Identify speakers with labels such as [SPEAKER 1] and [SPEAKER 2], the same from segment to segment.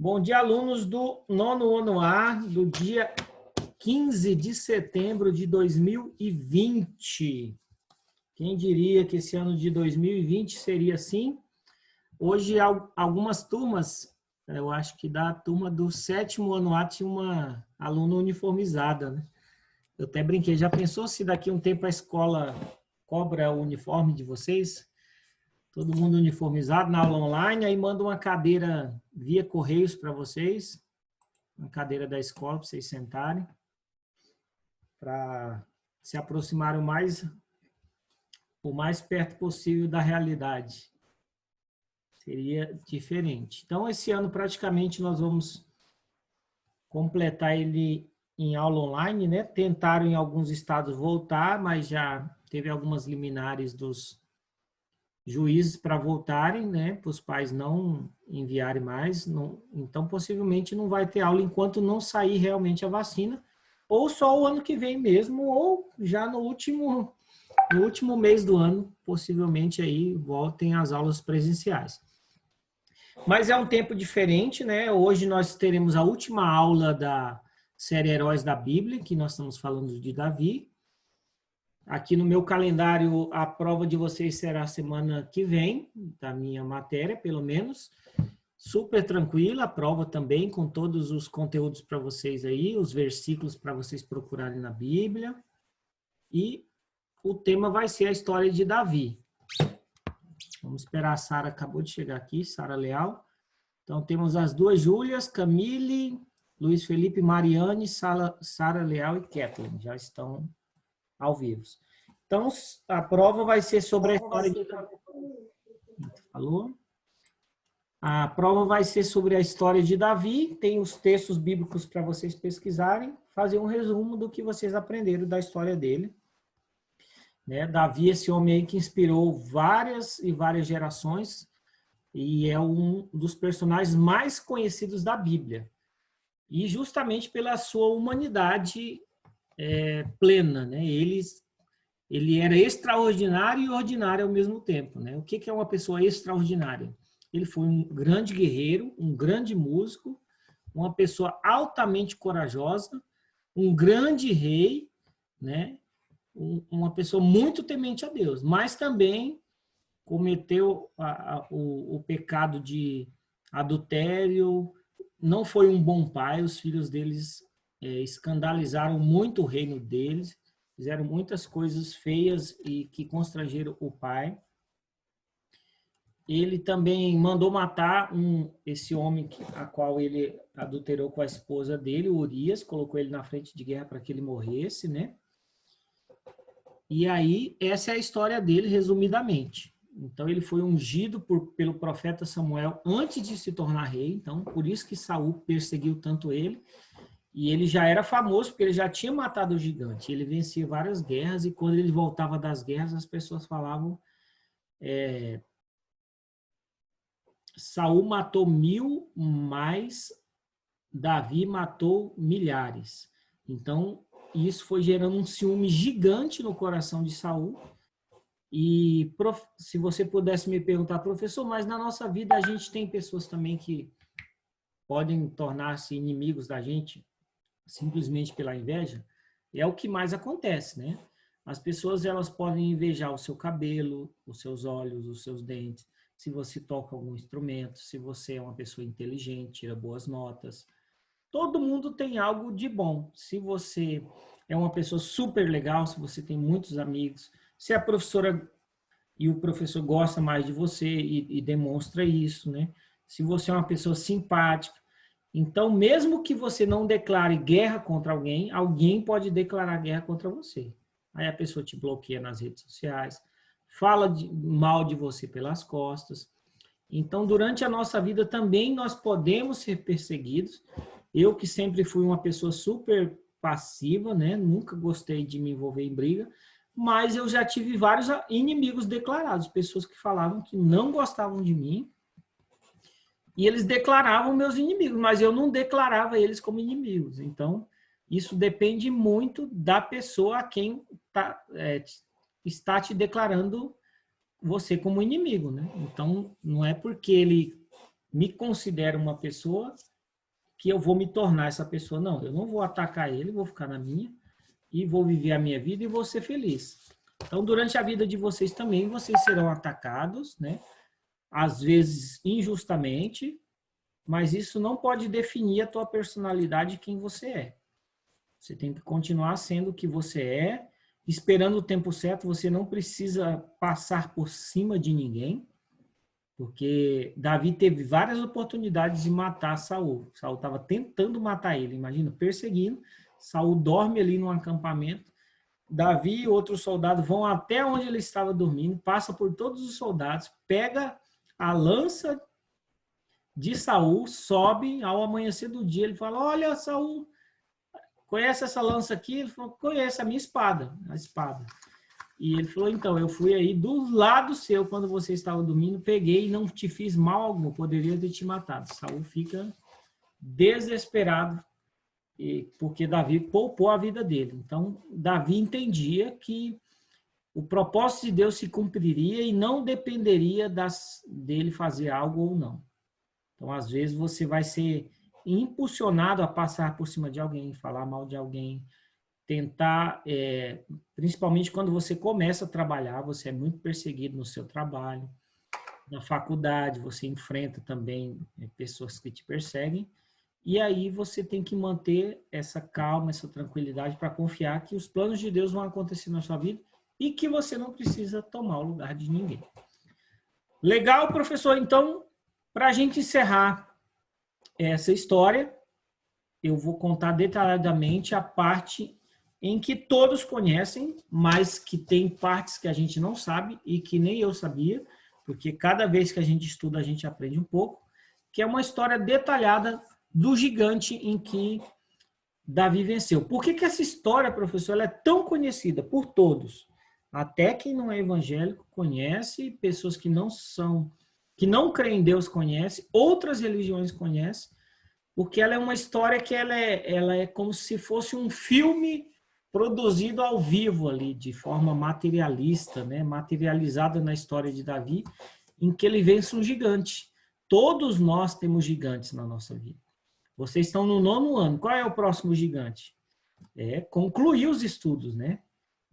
[SPEAKER 1] Bom dia, alunos do nono ano A, do dia 15 de setembro de 2020. Quem diria que esse ano de 2020 seria assim? Hoje, algumas turmas, eu acho que da turma do sétimo ano A tinha uma aluna uniformizada, né? Eu até brinquei, já pensou se daqui a um tempo a escola cobra o uniforme de vocês? Todo mundo uniformizado na aula online, aí manda uma cadeira via correios para vocês, uma cadeira da escola para vocês sentarem, para se aproximarem o mais perto possível da realidade. Seria diferente. Então, esse ano praticamente nós vamos completar ele em aula online, né? Tentaram em alguns estados voltar, mas já teve algumas liminares dos juízes para voltarem, né, para os pais não enviarem mais, não, então possivelmente não vai ter aula enquanto não sair realmente a vacina, ou só o ano que vem mesmo, ou já no último mês do ano, possivelmente aí voltem as aulas presenciais. Mas é um tempo diferente, né? Hoje nós teremos a última aula da série Heróis da Bíblia, que nós estamos falando de Davi. Aqui no meu calendário, a prova de vocês será semana que vem, da minha matéria, pelo menos. Super tranquila, a prova também, com todos os conteúdos para vocês aí, os versículos para vocês procurarem na Bíblia. E o tema vai ser a história de Davi. Vamos esperar, a Sara acabou de chegar aqui, Sara Leal. Então, temos as duas Júlias, Camille, Luiz Felipe, Mariane, Sara Leal e Kathleen, já estão ao vivo. Então, a prova vai ser sobre a história de Davi. Falou? A prova vai ser sobre a história de Davi. Tem os textos bíblicos para vocês pesquisarem, fazer um resumo do que vocês aprenderam da história dele. Né? Davi, esse homem aí que inspirou várias e várias gerações e é um dos personagens mais conhecidos da Bíblia. E justamente pela sua humanidade plena, né? Ele era extraordinário e ordinário ao mesmo tempo, né? O que é uma pessoa extraordinária? Ele foi um grande guerreiro, um grande músico, uma pessoa altamente corajosa, um grande rei, né? Uma pessoa muito temente a Deus, mas também cometeu o pecado de adultério, não foi um bom pai, os filhos deles escandalizaram muito o reino deles, fizeram muitas coisas feias e que constrangeram o pai. Ele também mandou matar esse homem a qual ele adulterou com a esposa dele, Urias, colocou ele na frente de guerra para que ele morresse, né? E aí, essa é a história dele, resumidamente. Então, ele foi ungido pelo profeta Samuel antes de se tornar rei, então, por isso que Saul perseguiu tanto ele. E ele já era famoso porque ele já tinha matado o gigante. Ele vencia várias guerras e quando ele voltava das guerras, as pessoas falavam Saul matou 1000, mas Davi matou milhares. Então, isso foi gerando um ciúme gigante no coração de Saul. E se você pudesse me perguntar, professor, mas na nossa vida a gente tem pessoas também que podem tornar-se inimigos da gente simplesmente pela inveja, é o que mais acontece, né? As pessoas, elas podem invejar o seu cabelo, os seus olhos, os seus dentes, se você toca algum instrumento, se você é uma pessoa inteligente, tira boas notas. Todo mundo tem algo de bom. Se você é uma pessoa super legal, se você tem muitos amigos, se a professora e o professor gosta mais de você e demonstra isso, né? Se você é uma pessoa simpática, então, mesmo que você não declare guerra contra alguém, alguém pode declarar guerra contra você. Aí a pessoa te bloqueia nas redes sociais, fala mal de você pelas costas. Então, durante a nossa vida também nós podemos ser perseguidos. Eu que sempre fui uma pessoa super passiva, né? Nunca gostei de me envolver em briga, mas eu já tive vários inimigos declarados, pessoas que falavam que não gostavam de mim, e eles declaravam meus inimigos, mas eu não declarava eles como inimigos. Então, isso depende muito da pessoa a quem está te declarando você como inimigo, né? Então, não é porque ele me considera uma pessoa que eu vou me tornar essa pessoa. Não, eu não vou atacar ele, vou ficar na minha e vou viver a minha vida e vou ser feliz. Então, durante a vida de vocês também, vocês serão atacados, né? Às vezes injustamente, mas isso não pode definir a tua personalidade e quem você é. Você tem que continuar sendo o que você é, esperando o tempo certo. Você não precisa passar por cima de ninguém, porque Davi teve várias oportunidades de matar Saul. Saul estava tentando matar ele, imagina, perseguindo. Saul dorme ali no acampamento. Davi e outros soldados vão até onde ele estava dormindo, passa por todos os soldados, pega a lança de Saul, sobe ao amanhecer do dia. Ele fala: olha, Saul, conhece essa lança aqui? Ele falou: conhece, a minha espada, a espada. E ele falou: então, eu fui aí do lado seu quando você estava dormindo, peguei e não te fiz mal algum, poderia ter te matado. Saul fica desesperado, porque Davi poupou a vida dele. Então, Davi entendia que o propósito de Deus se cumpriria e não dependeria dele fazer algo ou não. Então, às vezes, você vai ser impulsionado a passar por cima de alguém, falar mal de alguém, tentar, principalmente quando você começa a trabalhar, você é muito perseguido no seu trabalho, na faculdade, você enfrenta também pessoas que te perseguem, e aí você tem que manter essa calma, essa tranquilidade para confiar que os planos de Deus vão acontecer na sua vida e que você não precisa tomar o lugar de ninguém. Legal, professor? Então, para a gente encerrar essa história, eu vou contar detalhadamente a parte em que todos conhecem, mas que tem partes que a gente não sabe e que nem eu sabia, porque cada vez que a gente estuda, a gente aprende um pouco, que é uma história detalhada do gigante em que Davi venceu. Por que essa história, professor, ela é tão conhecida por todos? Até quem não é evangélico conhece, pessoas que não creem em Deus conhecem, outras religiões conhecem, porque ela é uma história que ela é como se fosse um filme produzido ao vivo ali, de forma materialista, né? Materializada na história de Davi, em que ele vence um gigante. Todos nós temos gigantes na nossa vida. Vocês estão no 9º ano. Qual é o próximo gigante? Concluir os estudos, né?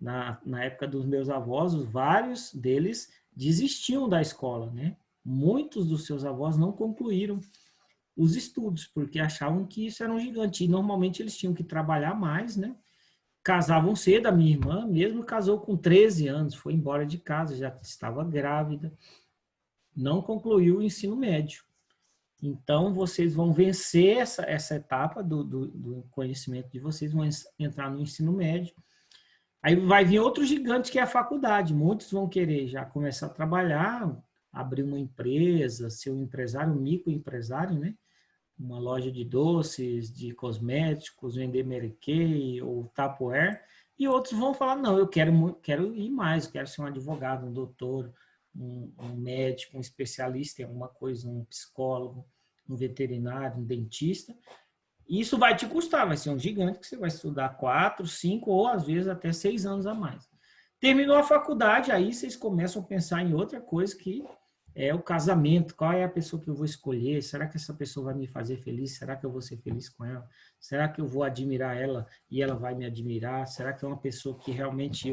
[SPEAKER 1] Na época dos meus avós, vários deles desistiam da escola, né? Muitos dos seus avós não concluíram os estudos, porque achavam que isso era um gigante. E normalmente eles tinham que trabalhar mais, né? Casavam cedo. A minha irmã mesmo casou com 13 anos, foi embora de casa, já estava grávida, não concluiu o ensino médio. Então, vocês vão vencer essa etapa do conhecimento de vocês, vão entrar no ensino médio. Aí vai vir outro gigante, que é a faculdade. Muitos vão querer já começar a trabalhar, abrir uma empresa, ser um empresário, um microempresário, né? Uma loja de doces, de cosméticos, vender Mary Kay ou Tupperware. E outros vão falar: não, eu quero ir mais, quero ser um advogado, um doutor, um médico, um especialista em alguma coisa, um psicólogo, um veterinário, um dentista. Isso vai te custar, vai ser um gigante que você vai estudar 4, 5 ou às vezes até 6 anos a mais. Terminou a faculdade, aí vocês começam a pensar em outra coisa, que é o casamento. Qual é a pessoa que eu vou escolher? Será que essa pessoa vai me fazer feliz? Será que eu vou ser feliz com ela? Será que eu vou admirar ela e ela vai me admirar? Será que é uma pessoa que realmente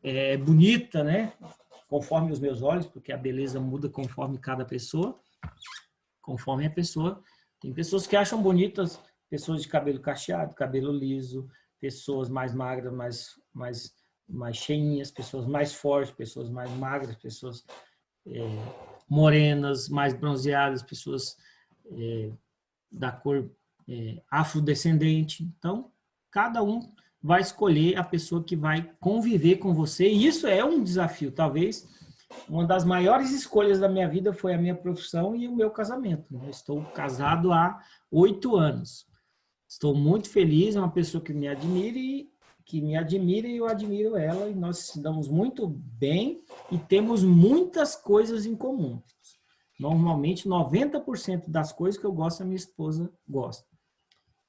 [SPEAKER 1] é bonita, né? Conforme os meus olhos, porque a beleza muda conforme cada pessoa, conforme a pessoa. Tem pessoas que acham bonitas pessoas de cabelo cacheado, cabelo liso, pessoas mais magras, mais cheinhas, pessoas mais fortes, pessoas mais magras, pessoas morenas, mais bronzeadas, pessoas da cor afrodescendente. Então, cada um vai escolher a pessoa que vai conviver com você, e isso é um desafio. Talvez uma das maiores escolhas da minha vida foi a minha profissão e o meu casamento. Eu estou casado há 8 anos. Estou muito feliz, é uma pessoa que me admira e eu admiro ela, e nós nos damos muito bem e temos muitas coisas em comum. Normalmente, 90% das coisas que eu gosto, a minha esposa gosta.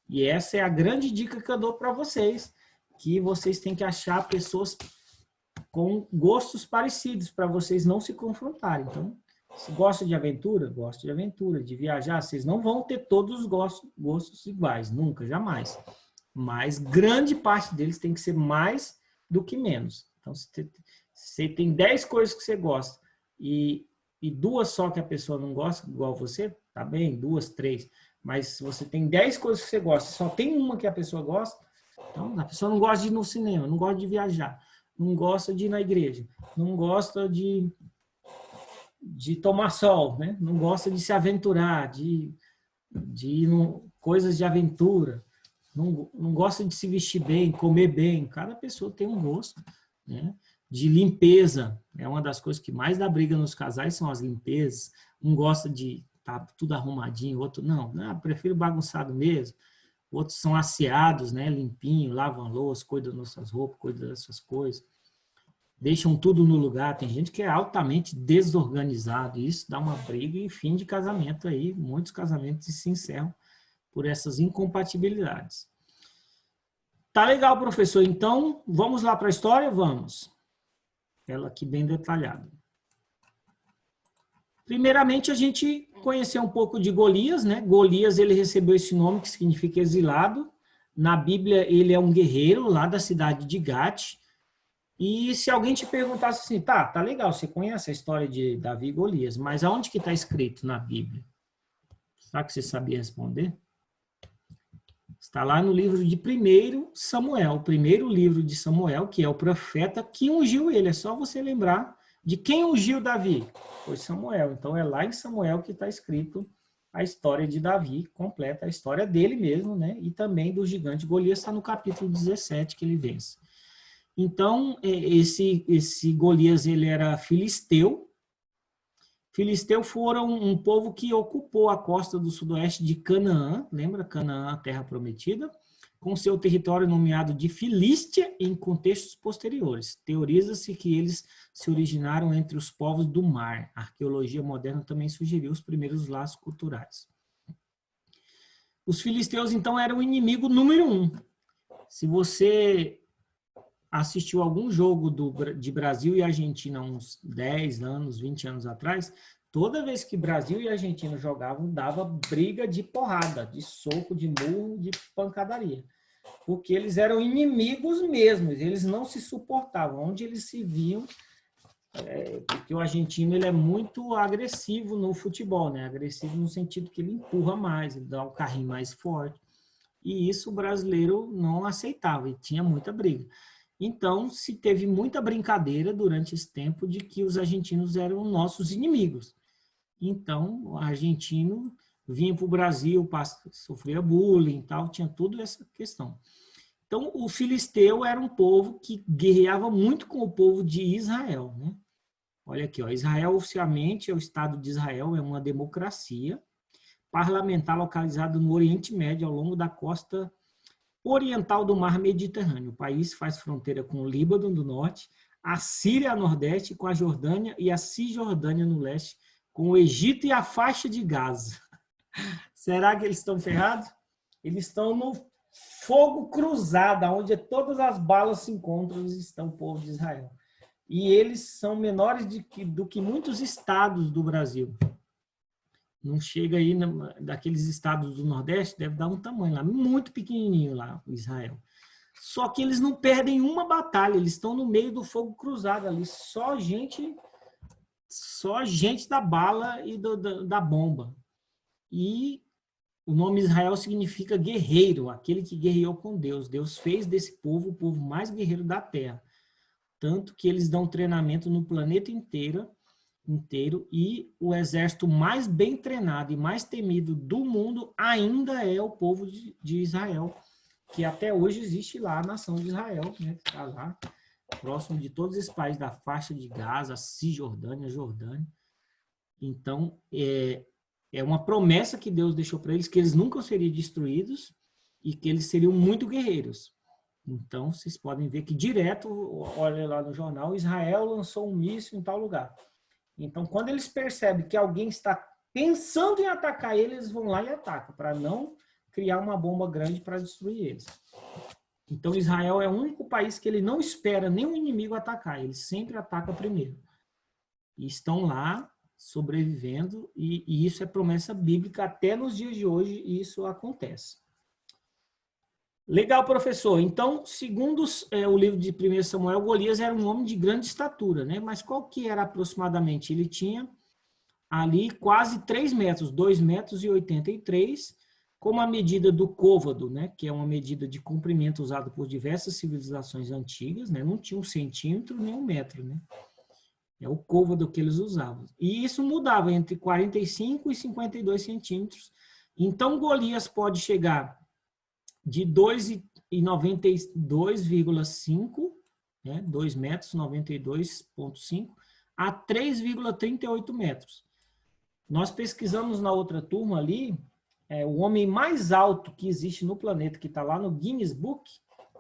[SPEAKER 1] E essa é a grande dica que eu dou para vocês, que vocês têm que achar pessoas com gostos parecidos, para vocês não se confrontarem. Então, Se gosta de aventura, gosta de aventura, de viajar. Vocês não vão ter todos os gostos iguais, nunca, jamais. Mas grande parte deles tem que ser mais do que menos. Então, se você tem 10 coisas que você gosta e 2 só que a pessoa não gosta, igual você, tá bem, 2, 3. Mas se você tem 10 coisas que você gosta, só tem uma que a pessoa gosta, então a pessoa não gosta de ir no cinema, não gosta de viajar, não gosta de ir na igreja, não gosta de tomar sol, né? Não gosta de se aventurar, de ir coisas de aventura, não gosta de se vestir bem, comer bem. Cada pessoa tem um gosto, né? De limpeza. É uma das coisas que mais dá briga nos casais, são as limpezas. Um gosta de tá tudo arrumadinho, outro não, prefiro bagunçado mesmo. Outros são asseados, né? Limpinho, lavam a louça, cuidam das nossas roupas, cuidam das suas coisas. Deixam tudo no lugar. Tem gente que é altamente desorganizado. Isso dá uma briga e fim de casamento aí. Muitos casamentos se encerram por essas incompatibilidades. Tá legal, professor. Então, vamos lá para a história? Vamos. Ela aqui bem detalhada. Primeiramente, a gente conheceu um pouco de Golias, né? Golias, ele recebeu esse nome que significa exilado. Na Bíblia, ele é um guerreiro lá da cidade de Gate. E se alguém te perguntasse assim, tá legal, você conhece a história de Davi e Golias, mas aonde que está escrito na Bíblia? Será que você sabia responder? Está lá no livro de 1 Samuel, o primeiro livro de Samuel, que é o profeta que ungiu ele. É só você lembrar de quem ungiu Davi. Foi Samuel. Então é lá em Samuel que está escrito a história de Davi, completa a história dele mesmo, né? E também do gigante Golias, está no capítulo 17 que ele vence. Então, esse Golias, ele era filisteu. Filisteu foram um povo que ocupou a costa do sudoeste de Canaã, lembra? Canaã, a terra prometida, com seu território nomeado de Filístia em contextos posteriores. Teoriza-se que eles se originaram entre os povos do mar. A arqueologia moderna também sugeriu os primeiros laços culturais. Os filisteus, então, eram o inimigo número 1. Se você assistiu algum jogo de Brasil e Argentina há uns 10 anos, 20 anos atrás, toda vez que Brasil e Argentina jogavam, dava briga de porrada, de soco, de murro, de pancadaria. Porque eles eram inimigos mesmo, eles não se suportavam. Onde eles se viam, porque o argentino ele é muito agressivo no futebol, né? Agressivo no sentido que ele empurra mais, ele dá o carrinho mais forte. E isso o brasileiro não aceitava, e tinha muita briga. Então, se teve muita brincadeira durante esse tempo de que os argentinos eram nossos inimigos. Então, o argentino vinha para o Brasil, sofria bullying e tal, tinha toda essa questão. Então, o filisteu era um povo que guerreava muito com o povo de Israel, né? Olha aqui, ó, Israel oficialmente é o Estado de Israel, é uma democracia parlamentar localizada no Oriente Médio, ao longo da costa oriental do mar Mediterrâneo. O país faz fronteira com o Líbano do norte, a Síria a nordeste, com a Jordânia e a Cisjordânia no leste, com o Egito e a faixa de Gaza. Será que eles estão ferrados? Eles estão no fogo cruzado, onde todas as balas se encontram, estão o povo de Israel. E eles são menores do que muitos estados do Brasil. Não chega aí daqueles estados do Nordeste, deve dar um tamanho lá, muito pequenininho lá, Israel. Só que eles não perdem uma batalha, eles estão no meio do fogo cruzado ali, só gente da bala e da bomba. E o nome Israel significa guerreiro, aquele que guerreou com Deus. Deus fez desse povo o povo mais guerreiro da terra. Tanto que eles dão treinamento no planeta inteiro, e o exército mais bem treinado e mais temido do mundo ainda é o povo de Israel, que até hoje existe lá, a nação de Israel, né, que está lá, próximo de todos esses países da faixa de Gaza, Cisjordânia, Jordânia. Então, é uma promessa que Deus deixou para eles, que eles nunca seriam destruídos e que eles seriam muito guerreiros. Então, vocês podem ver que direto, olha lá no jornal, Israel lançou um míssil em tal lugar. Então, quando eles percebem que alguém está pensando em atacar eles vão lá e atacam, para não criar uma bomba grande para destruir eles. Então, Israel é o único país que ele não espera nenhum inimigo atacar, ele sempre ataca primeiro. E estão lá sobrevivendo, e isso é promessa bíblica até nos dias de hoje, e isso acontece. Legal, professor. Então, segundo o livro de 1 Samuel, Golias era um homem de grande estatura, né? Mas qual que era aproximadamente? Ele tinha ali quase 3 metros, 2,83 metros, como a medida do côvado, né? Que é uma medida de comprimento usada por diversas civilizações antigas, né? Não tinha 1 centímetro nem 1 metro, né? É o côvado que eles usavam. E isso mudava entre 45 e 52 centímetros. Então, Golias pode chegar de 2,92,5, né, 2 metros, 92,5, a 3,38 metros. Nós pesquisamos na outra turma ali, o homem mais alto que existe no planeta, que está lá no Guinness Book,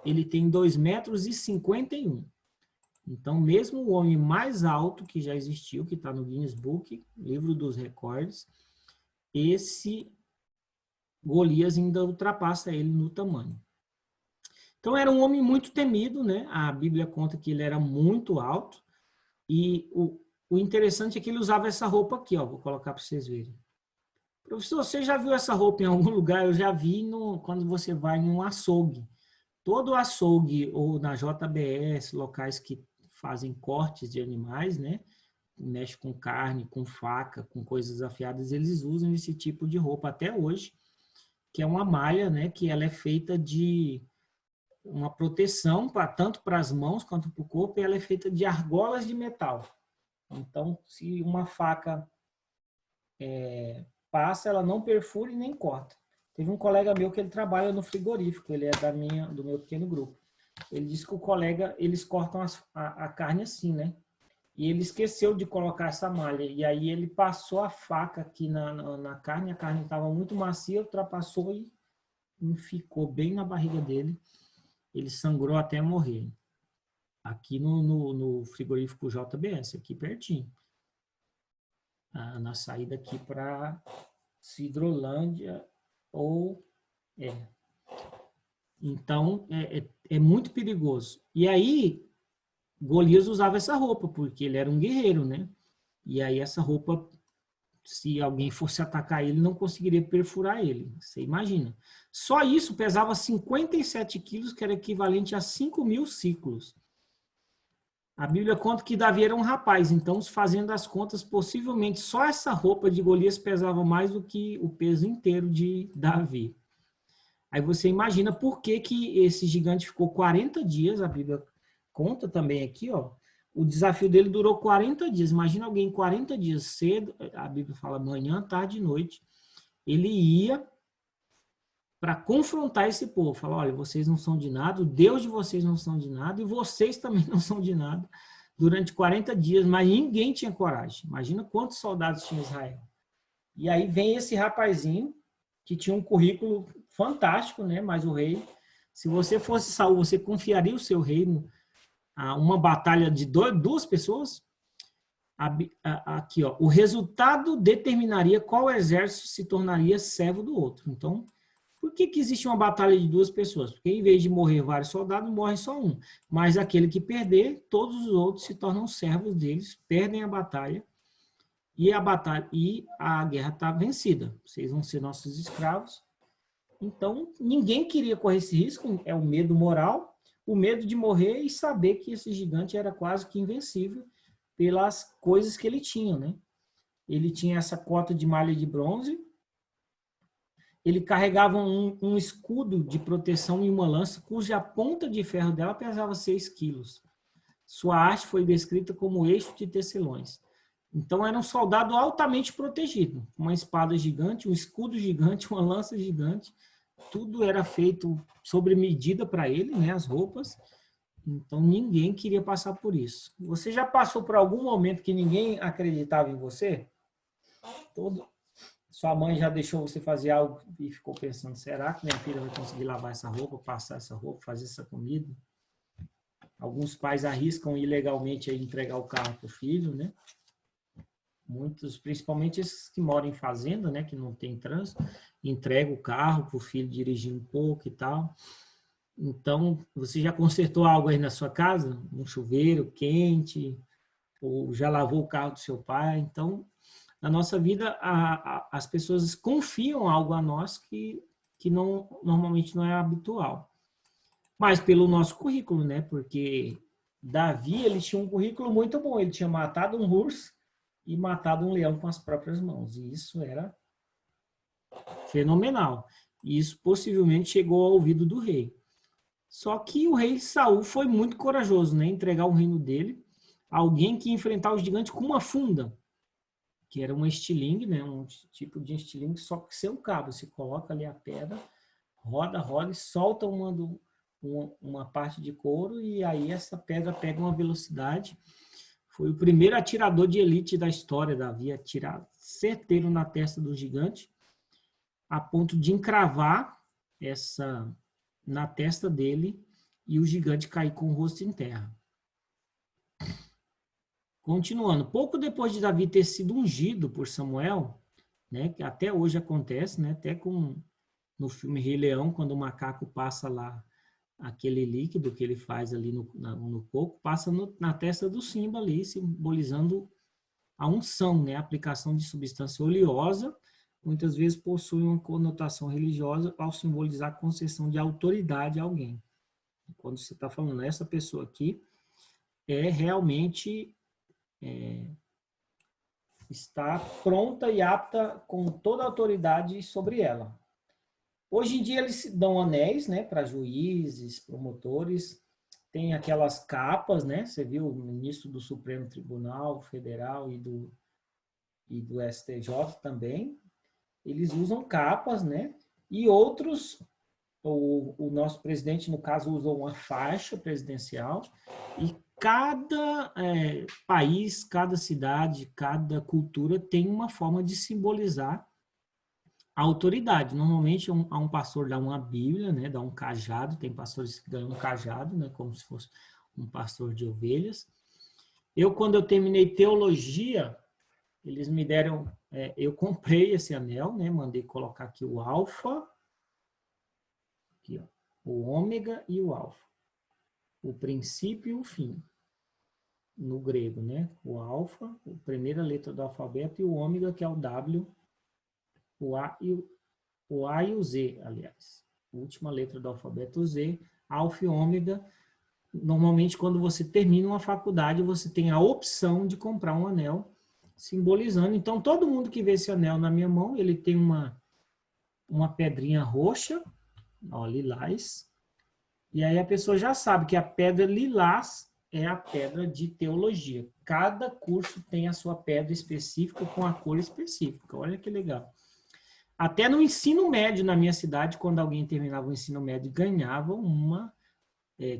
[SPEAKER 1] ele tem 2,51 metros. Então, mesmo o homem mais alto que já existiu, que está no Guinness Book, livro dos recordes, esse Golias ainda ultrapassa ele no tamanho. Então, era um homem muito temido, né? A Bíblia conta que ele era muito alto. E o interessante é que ele usava essa roupa aqui, ó. Vou colocar para vocês verem. Professor, você já viu essa roupa em algum lugar? Eu já vi quando você vai em um açougue. Todo açougue ou na JBS, locais que fazem cortes de animais, né? Mexe com carne, com faca, com coisas afiadas, eles usam esse tipo de roupa até hoje, que é uma malha, né, que ela é feita de uma proteção tanto para as mãos quanto para o corpo, e ela é feita de argolas de metal. Então, se uma faca passa, ela não perfura e nem corta. Teve um colega meu que ele trabalha no frigorífico, ele é do meu pequeno grupo. Ele disse que eles cortam a carne assim, né? E ele esqueceu de colocar essa malha. E aí ele passou a faca aqui na carne, a carne estava muito macia, ultrapassou e ficou bem na barriga dele. Ele sangrou até morrer. Aqui no frigorífico JBS, aqui pertinho. Na saída aqui para Cidrolândia Então, é muito perigoso. E aí, Golias usava essa roupa, porque ele era um guerreiro, né? E aí essa roupa, se alguém fosse atacar ele, não conseguiria perfurar ele. Você imagina. Só isso pesava 57 quilos, que era equivalente a 5.000 ciclos. A Bíblia conta que Davi era um rapaz, então, fazendo as contas, possivelmente só essa roupa de Golias pesava mais do que o peso inteiro de Davi. Aí você imagina por que esse gigante ficou 40 dias, a Bíblia conta também aqui, ó. O desafio dele durou 40 dias. Imagina alguém 40 dias cedo, a Bíblia fala manhã, tarde e noite. Ele ia para confrontar esse povo. Falar, olha, vocês não são de nada, o Deus de vocês não são de nada, e vocês também não são de nada, durante 40 dias, mas ninguém tinha coragem. Imagina quantos soldados tinha Israel. E aí vem esse rapazinho, que tinha um currículo fantástico, né? Mas o rei, se você fosse Saul, você confiaria o seu reino a uma batalha de duas pessoas? Aqui, ó, o resultado determinaria qual exército se tornaria servo do outro. Então, por que existe uma batalha de duas pessoas? Porque em vez de morrer vários soldados, morre só um. Mas aquele que perder, todos os outros se tornam servos deles, perdem a batalha, e a guerra está vencida. Vocês vão ser nossos escravos. Então, ninguém queria correr esse risco, é o medo moral, o medo de morrer e saber que esse gigante era quase que invencível pelas coisas que ele tinha, né? Ele tinha essa cota de malha de bronze, ele carregava um escudo de proteção e uma lança, cuja ponta de ferro dela pesava 6 quilos. Sua haste foi descrita como eixo de tecelões. Então, era um soldado altamente protegido. Uma espada gigante, um escudo gigante, uma lança gigante. Tudo era feito sobre medida para ele, né? As roupas. Então, ninguém queria passar por isso. Você já passou por algum momento que ninguém acreditava em você? Sua mãe já deixou você fazer algo e ficou pensando, será que minha filha vai conseguir lavar essa roupa, passar essa roupa, fazer essa comida? Alguns pais arriscam ilegalmente aí entregar o carro para o filho, né? Muitos, principalmente esses que moram em fazenda, né, que não tem trânsito, entrega o carro para o filho dirigir um pouco e tal. Então, você já consertou algo aí na sua casa? Um chuveiro quente? Ou já lavou o carro do seu pai? Então, na nossa vida, as pessoas confiam algo a nós que não, normalmente não é habitual. Mas pelo nosso currículo, né? Porque Davi, ele tinha um currículo muito bom. Ele tinha matado um urso e matado um leão com as próprias mãos. E isso era fenomenal. E isso possivelmente chegou ao ouvido do rei. Só que o rei Saul foi muito corajoso, né? Entregar o reino dele a alguém que ia enfrentar o gigante com uma funda, que era uma estilingue, né? Um tipo de estilingue, só que sem um cabo. Você coloca ali a pedra, roda e solta uma parte de couro, e aí essa pedra pega uma velocidade. Foi o primeiro atirador de elite da história, Davi, atirar certeiro na testa do gigante, a ponto de encravar na testa dele e o gigante cair com o rosto em terra. Continuando, pouco depois de Davi ter sido ungido por Samuel, né, que até hoje acontece, né, até no filme Rei Leão, quando o macaco passa lá aquele líquido que ele faz ali no coco, passa na testa do Simba ali, simbolizando a unção, né, a aplicação de substância oleosa, muitas vezes possui uma conotação religiosa ao simbolizar a concessão de autoridade a alguém. Quando você está falando, essa pessoa aqui é realmente está pronta e apta com toda a autoridade sobre ela. Hoje em dia eles dão anéis, né, para juízes, promotores, tem aquelas capas, né, você viu o ministro do Supremo Tribunal Federal e do STJ também, eles usam capas, né, e outros, o nosso presidente, no caso, usou uma faixa presidencial, e cada país, cada cidade, cada cultura tem uma forma de simbolizar a autoridade. Normalmente há um pastor dá uma Bíblia, né, dá um cajado, tem pastores que ganham um cajado, né, como se fosse um pastor de ovelhas. Quando eu terminei teologia, eles me deram, eu comprei esse anel, né, mandei colocar aqui o alfa, aqui, ó, o ômega e o alfa, o princípio e o fim, no grego, né, o alfa, a primeira letra do alfabeto, e o ômega, que é o W, o A e o Z, aliás. A última letra do alfabeto, o Z, alfa e ômega. Normalmente, quando você termina uma faculdade, você tem a opção de comprar um anel simbolizando. Então, todo mundo que vê esse anel na minha mão, ele tem uma pedrinha roxa, ó, lilás. E aí a pessoa já sabe que a pedra lilás é a pedra de teologia. Cada curso tem a sua pedra específica com a cor específica. Olha que legal. Até no ensino médio, na minha cidade, quando alguém terminava o ensino médio, ganhava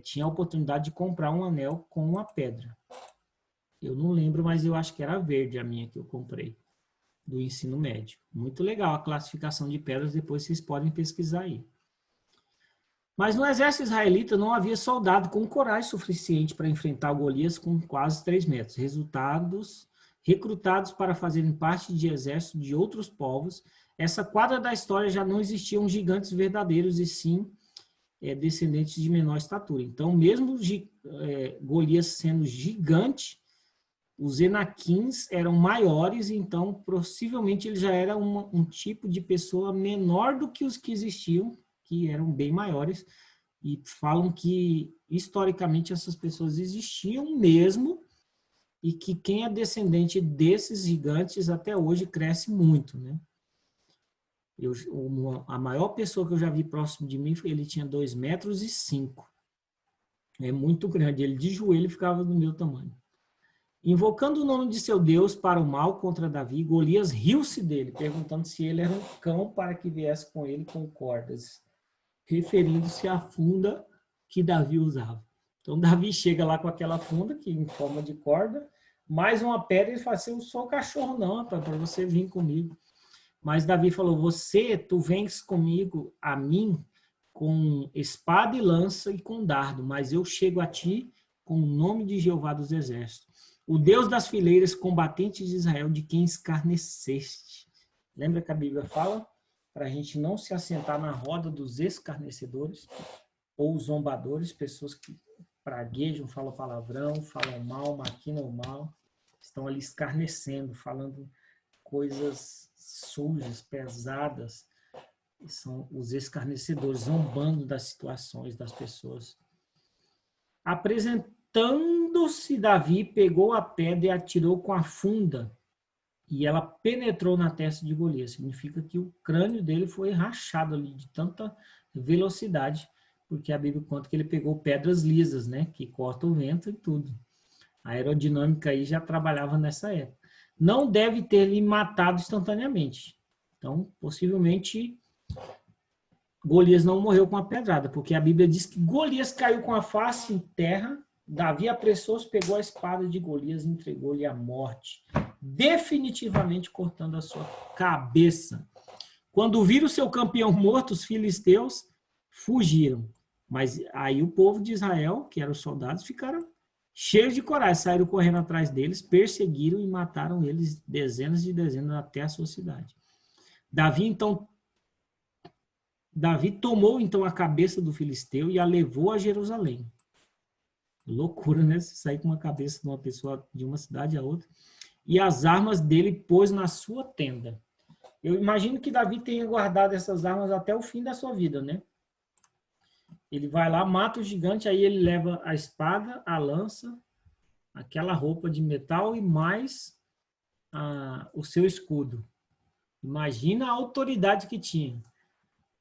[SPEAKER 1] tinha a oportunidade de comprar um anel com uma pedra. Eu não lembro, mas eu acho que era verde a minha que eu comprei, do ensino médio. Muito legal a classificação de pedras, depois vocês podem pesquisar aí. Mas no exército israelita não havia soldado com coragem suficiente para enfrentar Golias com quase 3 metros. Recrutados para fazerem parte de exércitos de outros povos, essa quadra da história já não existiam gigantes verdadeiros, e sim descendentes de menor estatura. Então, mesmo Golias sendo gigante, os Enaquins eram maiores, então possivelmente ele já era um tipo de pessoa menor do que os que existiam, que eram bem maiores, e falam que historicamente essas pessoas existiam mesmo, e que quem é descendente desses gigantes até hoje cresce muito, né? A maior pessoa que eu já vi próximo de mim, ele tinha 2,5 metros. É muito grande. Ele de joelho ficava do meu tamanho. Invocando o nome de seu Deus para o mal contra Davi, Golias riu-se dele, perguntando se ele era um cão para que viesse com ele com cordas, referindo-se à funda que Davi usava. Então, Davi chega lá com aquela funda, que em forma de corda, mais uma pedra, e fala assim: eu sou cachorro não, rapaz, para você vir comigo. Mas Davi falou: tu vens comigo, a mim, com espada e lança e com dardo, mas eu chego a ti com o nome de Jeová dos Exércitos, o Deus das fileiras combatentes de Israel, de quem escarneceste. Lembra que a Bíblia fala para a gente não se assentar na roda dos escarnecedores ou zombadores, pessoas que praguejam, falam palavrão, falam mal, maquinam o mal, estão ali escarnecendo, falando coisas sujas, pesadas. São os escarnecedores, zombando das situações das pessoas. Apresentando-se Davi, pegou a pedra e atirou com a funda, e ela penetrou na testa de Golias. Significa que o crânio dele foi rachado ali de tanta velocidade, porque a Bíblia conta que ele pegou pedras lisas, né, que cortam o vento e tudo. A aerodinâmica aí já trabalhava nessa época. Não deve ter lhe matado instantaneamente. Então, possivelmente, Golias não morreu com a pedrada, porque a Bíblia diz que Golias caiu com a face em terra, Davi apressou-se, pegou a espada de Golias e entregou-lhe a morte, definitivamente cortando a sua cabeça. Quando viram seu campeão morto, os filisteus fugiram. Mas aí o povo de Israel, que eram os soldados, ficaram cheios de coragem, saíram correndo atrás deles, perseguiram e mataram eles dezenas de dezenas até a sua cidade. Davi tomou então a cabeça do filisteu e a levou a Jerusalém. Loucura, né? Você sair com uma cabeça de uma pessoa de uma cidade a outra. E as armas dele pôs na sua tenda. Eu imagino que Davi tenha guardado essas armas até o fim da sua vida, né? Ele vai lá, mata o gigante, aí ele leva a espada, a lança, aquela roupa de metal e mais o seu escudo. Imagina a autoridade que tinha.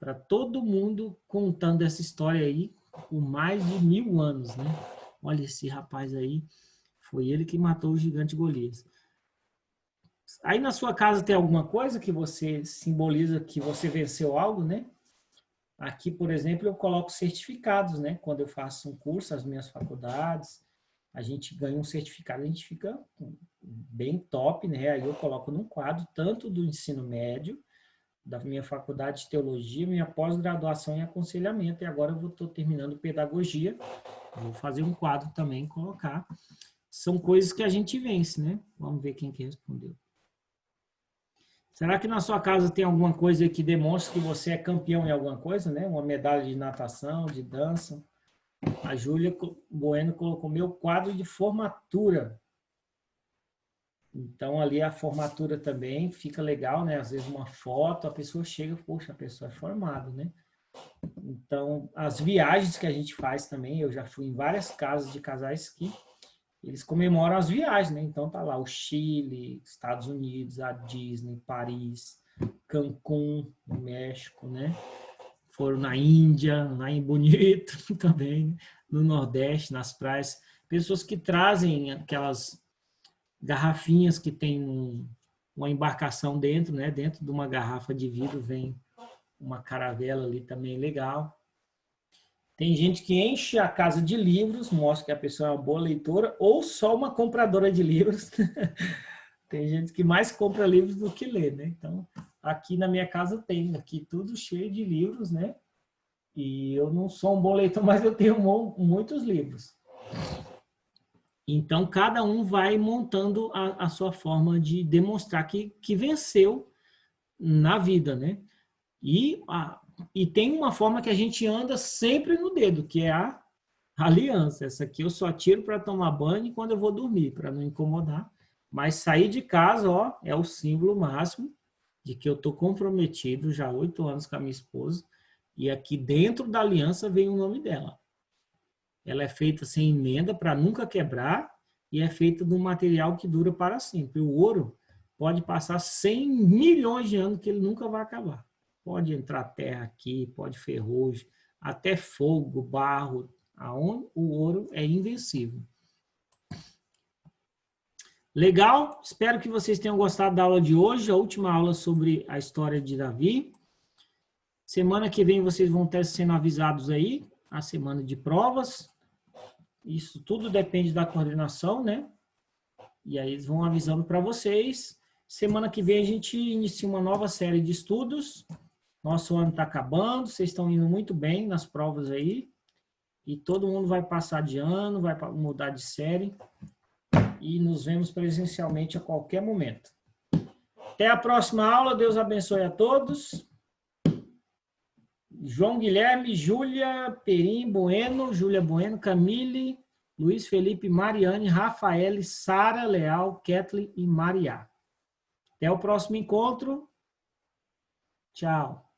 [SPEAKER 1] Para todo mundo contando essa história aí por mais de 1000 anos, né? Olha esse rapaz aí, foi ele que matou o gigante Golias. Aí na sua casa tem alguma coisa que você simboliza que você venceu algo, né? Aqui, por exemplo, eu coloco certificados, né? Quando eu faço um curso, as minhas faculdades, a gente ganha um certificado, a gente fica bem top, né? Aí eu coloco num quadro, tanto do ensino médio, da minha faculdade de teologia, minha pós-graduação em aconselhamento, e agora eu estou terminando pedagogia, vou fazer um quadro também, colocar. São coisas que a gente vence, né? Vamos ver quem que respondeu. Será que na sua casa tem alguma coisa que demonstra que você é campeão em alguma coisa, né? Uma medalha de natação, de dança. A Júlia Bueno colocou meu quadro de formatura. Então, ali a formatura também fica legal, né? Às vezes uma foto, a pessoa chega, poxa, a pessoa é formada, né? Então, as viagens que a gente faz também, eu já fui em várias casas de casais que eles comemoram as viagens, né? Então tá lá o Chile, Estados Unidos, a Disney, Paris, Cancún, México, né? Foram na Índia, lá em Bonito também, né? No Nordeste, nas praias. Pessoas que trazem aquelas garrafinhas que tem uma embarcação dentro, né? Dentro de uma garrafa de vidro vem uma caravela ali também legal. Tem gente que enche a casa de livros, mostra que a pessoa é uma boa leitora, ou só uma compradora de livros. Tem gente que mais compra livros do que lê, né? Então, aqui na minha casa tem, aqui tudo cheio de livros, né? E eu não sou um bom leitor, mas eu tenho muitos livros. Então, cada um vai montando a sua forma de demonstrar que venceu na vida, né? E tem uma forma que a gente anda sempre no dedo, que é a aliança. Essa aqui eu só tiro para tomar banho quando eu vou dormir, para não incomodar. Mas sair de casa, ó, é o símbolo máximo de que eu estou comprometido já há 8 anos com a minha esposa. E aqui dentro da aliança vem o nome dela. Ela é feita sem emenda para nunca quebrar e é feita de um material que dura para sempre. O ouro pode passar 100 milhões de anos que ele nunca vai acabar. Pode entrar terra aqui, pode ferrugem, até fogo, barro, aonde o ouro é invencível. Legal? Espero que vocês tenham gostado da aula de hoje, a última aula sobre a história de Davi. Semana que vem vocês vão estar sendo avisados aí, a semana de provas. Isso tudo depende da coordenação, né? E aí eles vão avisando para vocês. Semana que vem a gente inicia uma nova série de estudos. Nosso ano está acabando, vocês estão indo muito bem nas provas aí. E todo mundo vai passar de ano, vai mudar de série. E nos vemos presencialmente a qualquer momento. Até a próxima aula. Deus abençoe a todos. João Guilherme, Júlia, Perim, Bueno, Júlia Bueno, Camille, Luiz Felipe, Mariane, Rafael, Sara, Leal, Kathleen e Maria. Até o próximo encontro. Tchau.